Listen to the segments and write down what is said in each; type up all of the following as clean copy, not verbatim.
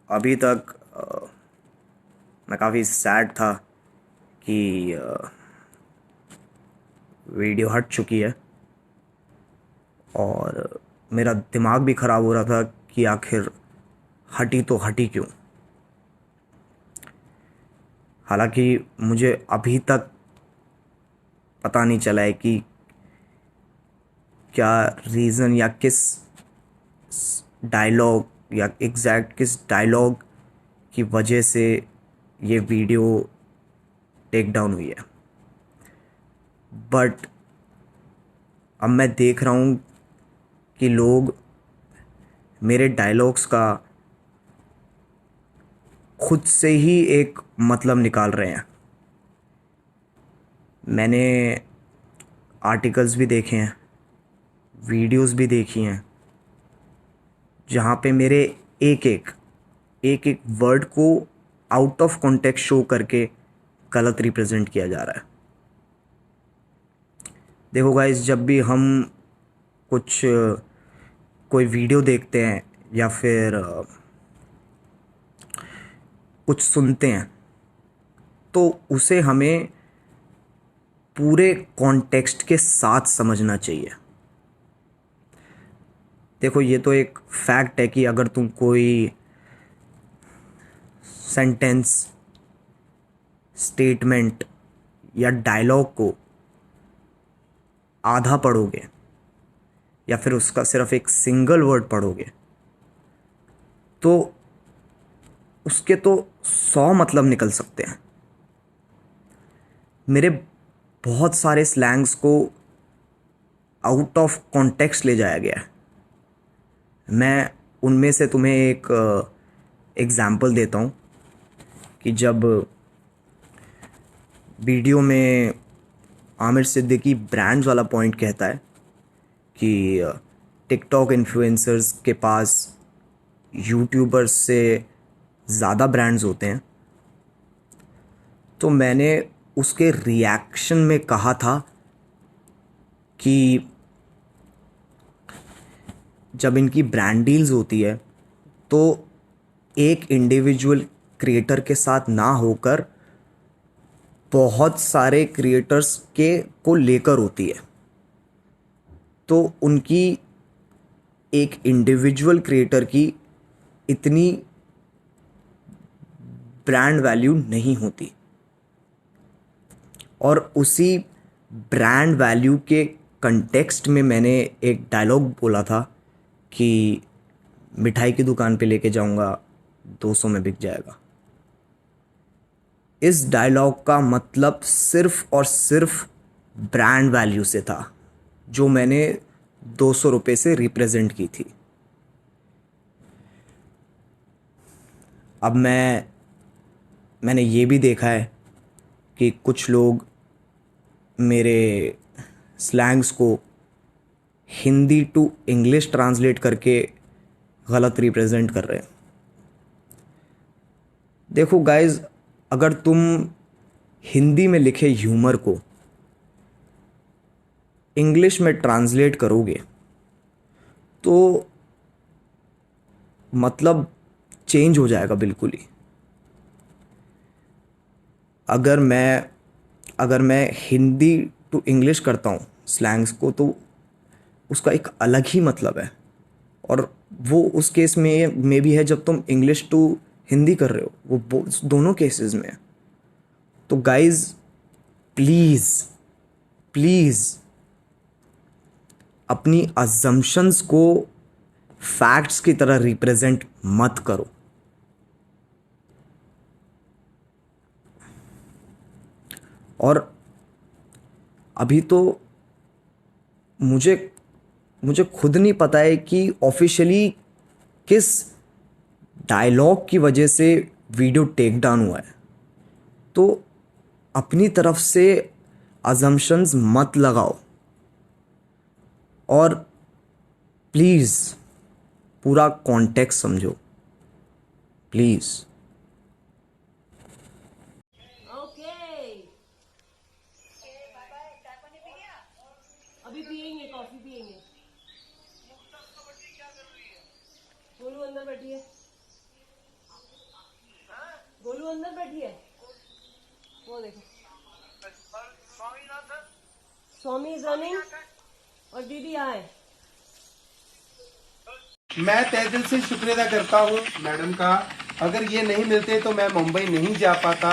अभी तक मैं काफ़ी सैड था कि वीडियो हट चुकी है, और मेरा दिमाग भी ख़राब हो रहा था कि आखिर हटी तो हटी क्यों। हालांकि मुझे अभी तक पता नहीं चला है कि क्या रीज़न या किस डायलॉग या एग्जैक्ट किस डायलॉग की वजह से ये वीडियो टेक डाउन हुई है। बट अब मैं देख रहा हूँ कि लोग मेरे डायलॉग्स का खुद से ही एक मतलब निकाल रहे हैं। मैंने आर्टिकल्स भी देखे हैं, वीडियोस भी देखी हैं, जहाँ पे मेरे एक एक वर्ड को आउट ऑफ कॉन्टेक्स्ट शो करके गलत रिप्रेजेंट किया जा रहा है। देखो गाइस, जब भी हम कुछ कोई वीडियो देखते हैं या फिर कुछ सुनते हैं, तो उसे हमें पूरे कॉन्टेक्स्ट के साथ समझना चाहिए। देखो, ये तो एक फैक्ट है कि अगर तुम कोई सेंटेंस, स्टेटमेंट या डायलॉग को आधा पढ़ोगे या फिर उसका सिर्फ एक सिंगल वर्ड पढ़ोगे, तो उसके तो 100 मतलब निकल सकते हैं। मेरे बहुत सारे स्लैंग्स को आउट ऑफ कॉन्टेक्स्ट ले जाया गया है। मैं उनमें से तुम्हें एक एग्ज़ाम्पल देता हूँ कि जब वीडियो में आमिर सिद्दीकी ब्रांड्स वाला पॉइंट कहता है कि टिकटॉक इन्फ्लुएंसर्स के पास यूट्यूबर्स से ज़्यादा ब्रांड्स होते हैं, तो मैंने उसके रिएक्शन में कहा था कि जब इनकी ब्रांड डील्स होती है तो एक इंडिविजुअल क्रिएटर के साथ ना होकर बहुत सारे क्रिएटर्स के को लेकर होती है। तो उनकी एक इंडिविजुअल क्रिएटर की इतनी ब्रांड वैल्यू नहीं होती, और उसी ब्रांड वैल्यू के कंटेक्स्ट में मैंने एक डायलॉग बोला था कि मिठाई की दुकान पे लेके जाऊंगा, 200 में बिक जाएगा। इस डायलॉग का मतलब सिर्फ और सिर्फ ब्रांड वैल्यू से था, जो मैंने 200 रुपये से रिप्रेजेंट की थी। अब मैंने ये भी देखा है कि कुछ लोग मेरे स्लैंग्स को हिंदी टू इंग्लिश ट्रांसलेट करके गलत रिप्रेजेंट कर रहे हैं। देखो गाइस, अगर तुम हिंदी में लिखे ह्यूमर को इंग्लिश में ट्रांसलेट करोगे तो मतलब चेंज हो जाएगा बिल्कुल ही। अगर मैं हिंदी टू इंग्लिश करता हूँ स्लैंग्स को, तो उसका एक अलग ही मतलब है, और वो उस केस में भी है जब तुम इंग्लिश टू हिंदी कर रहे हो, वो दोनों केसेस में है। तो गाइज, प्लीज़ प्लीज़ अपनी अजम्पशंस को फैक्ट्स की तरह रिप्रेजेंट मत करो। और अभी तो मुझे मुझे खुद नहीं पता है कि ऑफिशियली किस डायलॉग की वजह से वीडियो टेक डाउन हुआ है। तो अपनी तरफ से अजम्पशंस मत लगाओ, और प्लीज़ पूरा कॉन्टेक्स्ट समझो, प्लीज़। ओके। अभी पियेंगे, कॉफी पियेंगे। सोनू अंदर बैठी है। गोलू अंदर बैठी है, वो देखो स्वामी इज रनिंग और दीदी यहाँ है। मैं तहे दिल से शुक्र अदा करता हूँ मैडम का। अगर ये नहीं मिलते तो मैं मुंबई नहीं जा पाता।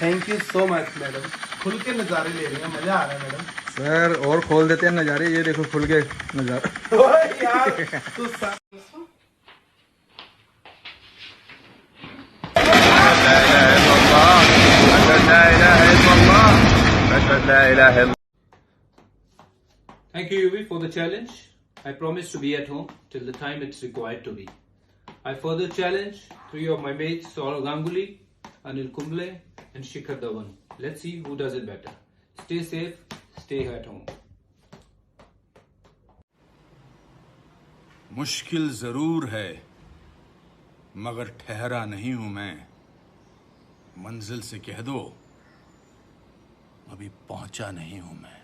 Thank you so much madam. खुल के नज़ारे ले रहे हैं, मजा आ रहा है मैडम। सर और खोल देते हैं नज़ारे, ये देखो खुल के नज़ारे। ओए यार तू Thank you, Yuvi, for the challenge. I promise to be at home till the time it's required to be. I further challenge 3 of my mates, Saurav Ganguly, Anil Kumble, and Shikhar Dhawan. Let's see who does it better. Stay safe, stay at home. मुश्किल जरूर है मगर ठहरा नहीं हूं मैं। मंजिल से कह दो अभी पहुंचा नहीं हूं मैं।